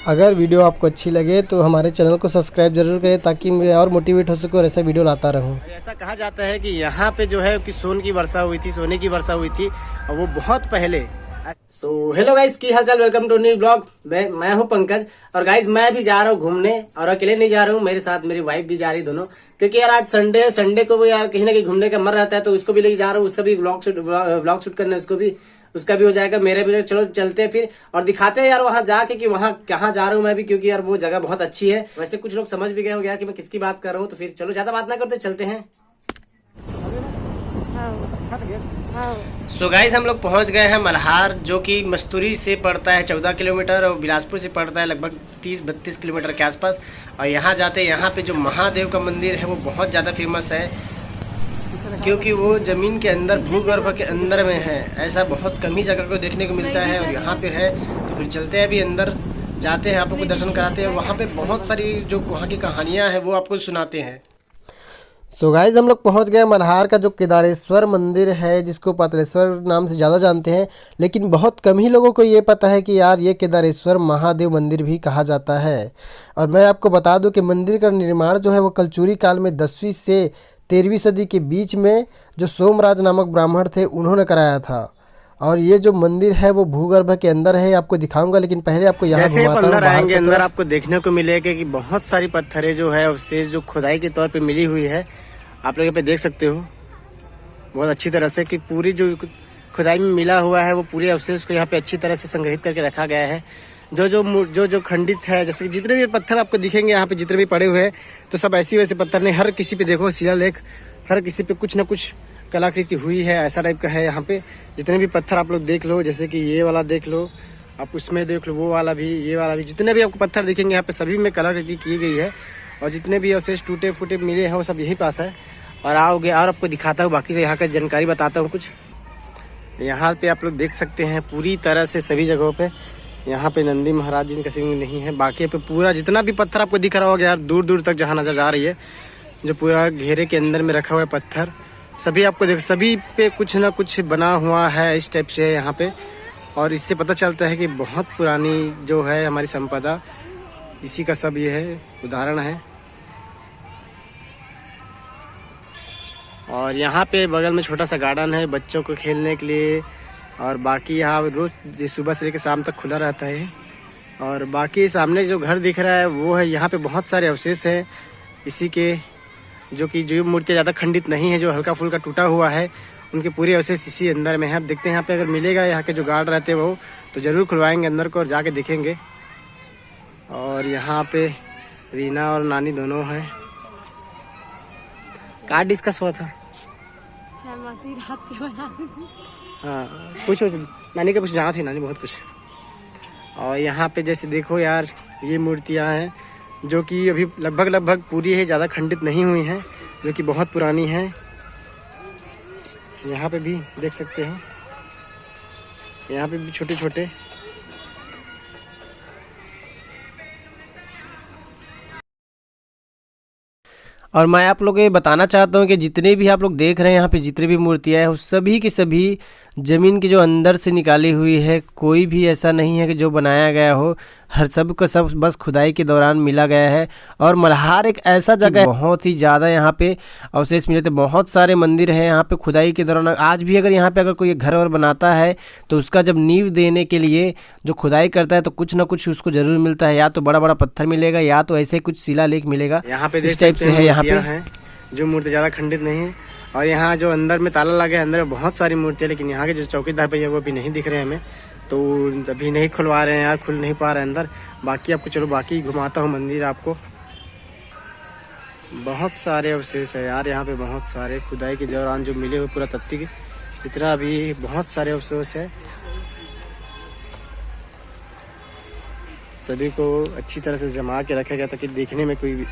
अगर वीडियो आपको अच्छी लगे तो हमारे चैनल को सब्सक्राइब जरूर करें ताकि मैं और मोटिवेट हो सकूँ और ऐसा वीडियो लाता रहूँ। ऐसा कहा जाता है कि यहाँ पे जो है कि सोने की वर्षा हुई थी और वो बहुत पहले। सो हेलो गाइस, की हालचाल, वेलकम टू न्यू ब्लॉग। मैं हूँ पंकज और गाइस मैं भी जा रहा हूँ घूमने और अकेले नहीं जा रहा हूँ, मेरे साथ मेरी वाइफ भी जा रही दोनों, क्योंकि यार आज संडे को भी यार कहीं ना कहीं घूमने का मन रहता है, तो उसको भी लेके जा रहा हूँ। उसका भी ब्लॉग शूट करना है, उसका भी हो जाएगा, मेरे भी। चलो चलते हैं फिर और दिखाते हैं यार वहां जाके कि वहां कहाँ जा रहा हूँ मैं भी, क्योंकि यार वो जगह बहुत अच्छी है। वैसे कुछ लोग समझ भी गए हो गया कि मैं किसकी बात कर रहा हूँ, तो फिर चलो ज्यादा बात ना करते चलते हैं। सो गाइस हम लोग पहुंच गए हैं मल्हार, जो कि मस्तूरी से पड़ता है 14 किलोमीटर और बिलासपुर से पड़ता है लगभग 30-32 किलोमीटर के आसपास। और यहाँ जाते हैं, यहाँ पे जो महादेव का मंदिर है वो बहुत ज़्यादा फेमस है, क्योंकि वो ज़मीन के अंदर भूगर्भ के अंदर में है। ऐसा बहुत कम ही जगह को देखने को मिलता है और यहाँ पे है। तो फिर चलते हैं अभी अंदर, जाते हैं, आप लोग को दर्शन कराते हैं। वहाँ पे बहुत सारी जो वहाँ की कहानियाँ हैं वो आपको सुनाते हैं। सो गाइज हम लोग पहुंच गए मल्हार का जो केदारेश्वर मंदिर है, जिसको पातालेश्वर नाम से ज़्यादा जानते हैं, लेकिन बहुत कम ही लोगों को ये पता है कि यार ये केदारेश्वर महादेव मंदिर भी कहा जाता है। और मैं आपको बता दूं कि मंदिर का निर्माण जो है वो कलचुरी काल में 10वीं से 13वीं सदी के बीच में जो सोमराज नामक ब्राह्मण थे उन्होंने कराया था। और ये जो मंदिर है वो भूगर्भ के अंदर है, आपको दिखाऊंगा, लेकिन पहले आपको यहाँ घुमाता हूँ। अंदर आएंगे, अंदर आपको देखने को मिलेगा कि बहुत सारी पत्थरें जो है उससे जो खुदाई के तौर पे मिली हुई है, आप लोग यहाँ पे देख सकते हो बहुत अच्छी तरह से कि पूरी जो खुदाई में मिला हुआ है वो पूरे अवशेष को यहाँ पे अच्छी तरह से संग्रहित करके रखा गया है। जो खंडित है, जैसे जितने भी पत्थर आपको दिखेंगे यहाँ पे, जितने भी पड़े हुए हैं, तो सब ऐसी वैसे पत्थर नहीं। हर किसी पे देखो शिलालेख, हर किसी पे कुछ ना कुछ कलाकृति हुई है, ऐसा टाइप का है यहाँ पे। जितने भी पत्थर आप लोग देख लो, जैसे कि ये वाला देख लो, आप उसमें देख लो, वो वाला भी, ये वाला भी, जितने भी आपको पत्थर दिखेंगे यहाँ पे सभी में कलाकृति की गई है। और जितने भी अवशेष टूटे फूटे मिले हैं वो सब यहीं पास है। और आओगे और आपको दिखाता हूँ, बाकी से यहाँ का जानकारी बताता हूँ कुछ। यहाँ पे आप लोग देख सकते हैं पूरी तरह से सभी जगहों पे यहाँ पे नंदी महाराज जी का शिवलिंग नहीं है। बाकी पे पूरा जितना भी पत्थर आपको दिख रहा होगा यार, दूर दूर तक जहाँ नजर आ रही है, जो पूरा घेरे के अंदर में रखा हुआ है पत्थर, सभी आपको देख, सभी पे कुछ ना कुछ बना हुआ है इस टाइप से यहाँ पे। और इससे पता चलता है कि बहुत पुरानी जो है हमारी संपदा, इसी का सब ये है उदाहरण है। और यहाँ पे बगल में छोटा सा गार्डन है बच्चों को खेलने के लिए। और बाकी यहाँ रोज सुबह से लेकर शाम तक खुला रहता है। और बाकी सामने जो घर दिख रहा है वो है, यहाँ पे बहुत सारे अवशेष हैं इसी के, जो मूर्तियाँ ज़्यादा खंडित नहीं है, जो हल्का फुल्का टूटा हुआ है, उनके पूरे अवशेष इसी अंदर में है। अब देखते हैं यहाँ पे अगर मिलेगा, यहाँ के जो गार्ड रहते हैं वो तो ज़रूर खुलवाएंगे अंदर को और जाके देखेंगे। और यहाँ पे रीना और नानी दोनों हैं। क्या डिस्कस हुआ था? रात के बना। हाँ कुछ नानी का कुछ जाना थी, नानी बहुत कुछ। और यहाँ पे जैसे देखो यार, ये मूर्तियाँ हैं जो कि अभी लगभग पूरी है, ज़्यादा खंडित नहीं हुई हैं, जो कि बहुत पुरानी हैं। यहाँ पे भी देख सकते हो, यहाँ पे भी छोटे छोटे। और मैं आप लोगों को ये बताना चाहता हूँ कि जितने भी आप लोग देख रहे हैं यहाँ पे, जितने भी मूर्तियाँ हैं, उस सभी की सभी ज़मीन की जो अंदर से निकाली हुई है। कोई भी ऐसा नहीं है कि जो बनाया गया हो, हर सब का सब बस खुदाई के दौरान मिला गया है। और मल्हार एक ऐसा जगह है, बहुत ही ज़्यादा यहाँ पे अवशेष मिले थे। बहुत सारे मंदिर हैं यहाँ पे खुदाई के दौरान। आज भी अगर यहाँ पे अगर कोई घर और बनाता है तो उसका जब नींव देने के लिए जो खुदाई करता है तो कुछ ना कुछ उसको जरूर मिलता है, या तो बड़ा बड़ा पत्थर मिलेगा या तो ऐसे कुछ शिलालेख मिलेगा। यहाँ पे इस टाइप से है यहाँ पे, जो मूर्ति ज़्यादा खंडित नहीं है। और यहाँ जो अंदर में ताला लगा है, अंदर में बहुत सारी मूर्तियाँ, लेकिन यहाँ के जो चौकीदार भैया वो अभी नहीं दिख रहे हैं हमें, तो अभी नहीं खुलवा रहे हैं यार, खुल नहीं पा रहे हैं अंदर। बाकी आपको चलो बाकी घुमाता हूँ मंदिर आपको। बहुत सारे अवशेष है यार यहाँ पे, बहुत सारे खुदाई के दौरान जो मिले हुए पूरा तत्ती के, इतना भी बहुत सारे अवशेष है। सभी को अच्छी तरह से जमा के रखा गया ताकि देखने में कोई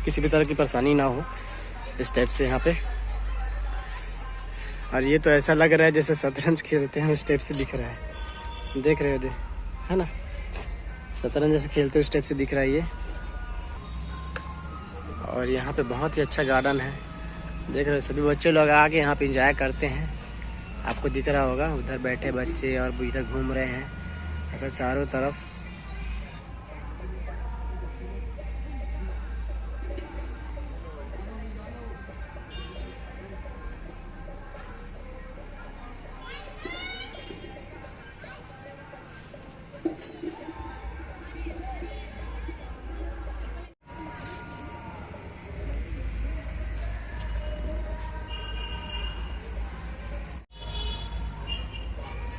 किसी भी तरह की परेशानी ना हो, इस टाइप से यहाँ पे। और ये तो ऐसा लग रहा है जैसे शतरंज खेलते हैं उस टाइप से दिख रहा है, देख रहे हो है ना, शतरंज जैसे खेलते उस टाइप से दिख रहा है ये। और यहाँ पे बहुत ही अच्छा गार्डन है, देख रहे हो, सभी बच्चे लोग आके यहाँ पे एंजॉय करते हैं। आपको दिख रहा होगा उधर बैठे बच्चे और इधर घूम रहे हैं, ऐसा चारों तरफ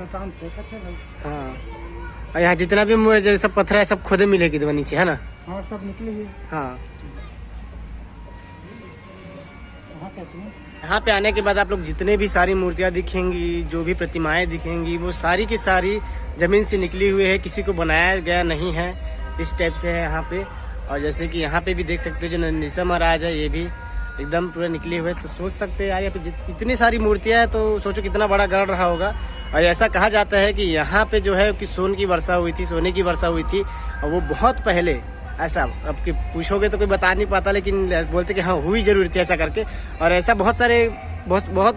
शैतान फेंकत है भाई। हाँ, और यहाँ जितना भी जो सब पत्थर है सब खुदे मिलेगी दवा नीचे, है ना? हाँ सब निकले हुए। हाँ, वहाँ कहते हैं यहाँ पे आने के बाद आप लोग जितने भी सारी मूर्तियाँ दिखेंगी, जो भी प्रतिमाएं दिखेंगी, वो सारी की सारी जमीन से निकली हुई है, किसी को बनाया गया नहीं है। इस टाइप से है यहाँ पे। और जैसे कि यहाँ पे भी देख सकते हो जो नंदीसा महाराज है, ये भी एकदम पूरा निकले हुए। तो सोच सकते हैं यार, यहाँ पे इतनी सारी मूर्तियाँ हैं, तो सोचो कितना बड़ा गढ़ रहा होगा। और ऐसा कहा जाता है कि यहाँ पे जो है कि सोने की वर्षा हुई थी, सोने की वर्षा हुई थी, और वो बहुत पहले। ऐसा अब कि पूछोगे तो कोई बता नहीं पाता, लेकिन बोलते कि हाँ हुई जरूर थी ऐसा करके। और ऐसा बहुत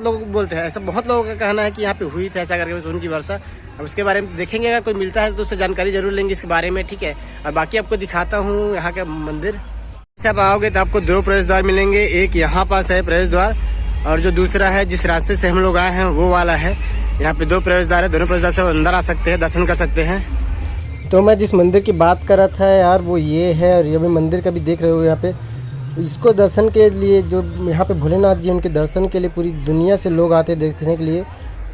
लोग बोलते हैं, ऐसा बहुत लोगों का कहना है कि यहाँ पे हुई थी ऐसा करके सोने की वर्षा। अब उसके बारे में देखेंगे, अगर कोई मिलता है तो उससे जानकारी जरूर लेंगे इसके बारे में, ठीक है। और बाकी आपको दिखाता हूँ यहाँ का मंदिर। से आप आओगे तो आपको 2 प्रवेश द्वार मिलेंगे। एक यहाँ पास है प्रवेश द्वार, और जो दूसरा है जिस रास्ते से हम लोग आए हैं वो वाला है। यहाँ पे 2 प्रवेश द्वार है, दोनों प्रवेश द्वार से अंदर आ सकते हैं, दर्शन कर सकते हैं। तो मैं जिस मंदिर की बात कर रहा था यार, वो ये है। और ये भी मंदिर का भी देख रहे हो यहाँ पे, इसको दर्शन के लिए जो यहाँ पे भोलेनाथ जी, उनके दर्शन के लिए पूरी दुनिया से लोग आते हैं देखने के लिए।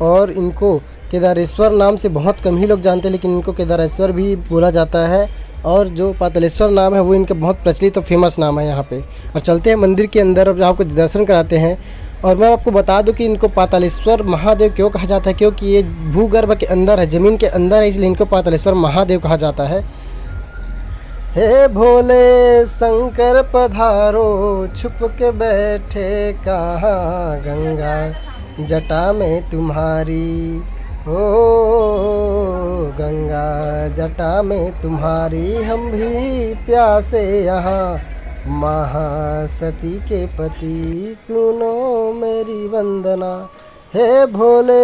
और इनको केदारेश्वर नाम से बहुत कम ही लोग जानते हैं, लेकिन इनको केदारेश्वर भी बोला जाता है। और जो पातालेश्वर नाम है वो इनका बहुत प्रचलित और फेमस नाम है यहाँ पे। और चलते हैं मंदिर के अंदर और आपको दर्शन कराते हैं। और मैं आपको बता दूं कि इनको पातालेश्वर महादेव क्यों कहा जाता है, क्योंकि ये भूगर्भ के अंदर है, ज़मीन के अंदर है, इसलिए इनको पातालेश्वर महादेव कहा जाता है। हे भोले शंकर पधारो, छुप के बैठे कहाँ गंगा जटा में तुम्हारी, हो गंगा जटा में तुम्हारी, हम भी प्यासे यहाँ महासती के पति, सुनो मेरी वंदना, हे भोले।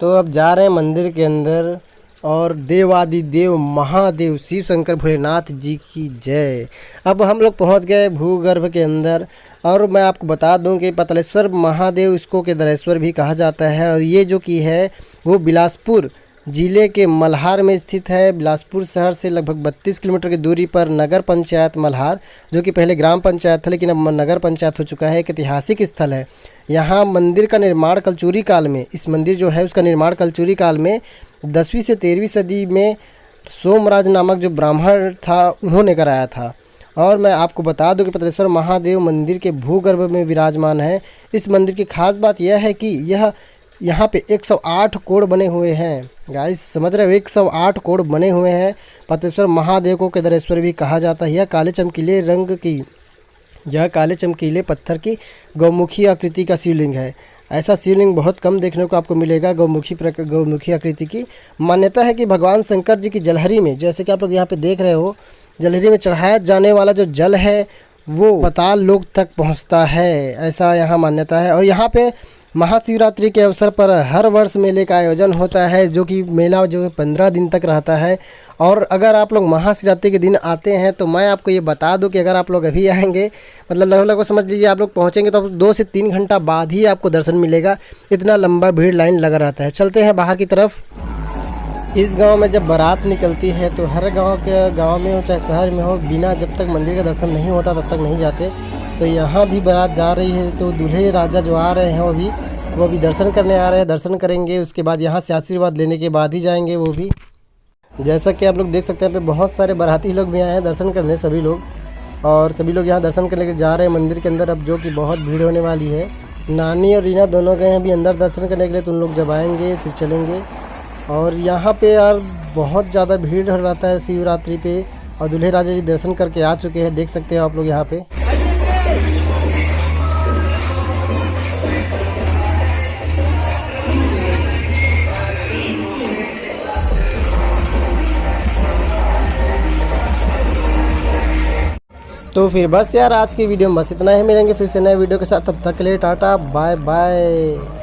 तो अब जा रहे हैं मंदिर के अंदर। और देवादिदेव महादेव शिव शंकर भोलेनाथ जी की जय। अब हम लोग पहुंच गए भूगर्भ के अंदर। और मैं आपको बता दूं कि पातालेश्वर महादेव, इसको केदारेश्वर भी कहा जाता है। और ये जो कि है वो बिलासपुर ज़िले के मल्हार में स्थित है। बिलासपुर शहर से लगभग 32 किलोमीटर की दूरी पर नगर पंचायत मल्हार, जो कि पहले ग्राम पंचायत था लेकिन अब नगर पंचायत हो चुका है, एक ऐतिहासिक स्थल है। यहाँ मंदिर का निर्माण कलचुरी काल में, इस मंदिर जो है उसका निर्माण कलचुरी काल में 10वीं से 13वीं सदी में सोमराज नामक जो ब्राह्मण था उन्होंने कराया था। और मैं आपको बता दूं कि पातालेश्वर महादेव मंदिर के भूगर्भ में विराजमान है। इस मंदिर की खास बात यह है कि यहाँ पे 108 कोण बने हुए हैं। गाइस समझ रहे हो, 108 कोण बने हुए हैं। पातालेश्वर महादेव को केदारेश्वर भी कहा जाता है। यह काले चमकीले रंग की, यह काले चमकीले पत्थर की गौमुखी आकृति का शिवलिंग है। ऐसा शिवलिंग बहुत कम देखने को आपको मिलेगा। गौमुखी आकृति की मान्यता है कि भगवान शंकर जी की जलहरी में, जैसे कि आप लोग यहाँ पे देख रहे हो, जलहरी में चढ़ाया जाने वाला जो जल है वो पाताल लोक तक पहुँचता है, ऐसा यहाँ मान्यता है। और यहाँ पे महाशिवरात्रि के अवसर पर हर वर्ष मेले का आयोजन होता है, जो कि मेला जो है 15 दिन तक रहता है। और अगर आप लोग महाशिवरात्रि के दिन आते हैं तो मैं आपको ये बता दूं कि अगर आप लोग अभी आएंगे, मतलब लगभग समझ लीजिए आप लोग पहुंचेंगे तो 2 से 3 घंटा बाद ही आपको दर्शन मिलेगा। इतना लंबा भीड़ लाइन लगा रहता है। चलते हैं बाहर की तरफ। इस गांव में जब बारात निकलती है तो हर गांव में हो चाहे शहर में हो, बिना जब तक मंदिर का दर्शन नहीं होता तब तक नहीं जाते। तो यहाँ भी बारात जा रही है, तो दूल्हे राजा जो आ रहे हैं वो भी दर्शन करने आ रहे हैं। दर्शन करेंगे, उसके बाद यहाँ से आशीर्वाद लेने के बाद ही जाएंगे वो भी। जैसा कि आप लोग देख सकते हैं यहाँ पे बहुत सारे बाराती लोग भी आए हैं दर्शन करने, सभी लोग। और सभी लोग यहाँ दर्शन करने के जा रहे हैं मंदिर के अंदर, अब जो कि बहुत भीड़ होने वाली है। नानी और रीना दोनों गए हैं अभी अंदर दर्शन करने के लिए, तो उन लोग जब आएंगे फिर चलेंगे। और यहाँ पे यार बहुत ज़्यादा भीड़ रहता है शिवरात्रि पे। और दूल्हे राजा जी दर्शन करके आ चुके हैं, देख सकते हैं आप लोग यहाँ पे। तो फिर बस यार आज की वीडियो में बस इतना ही। मिलेंगे फिर से नए वीडियो के साथ, तब तक के लिए टाटा बाय बाय।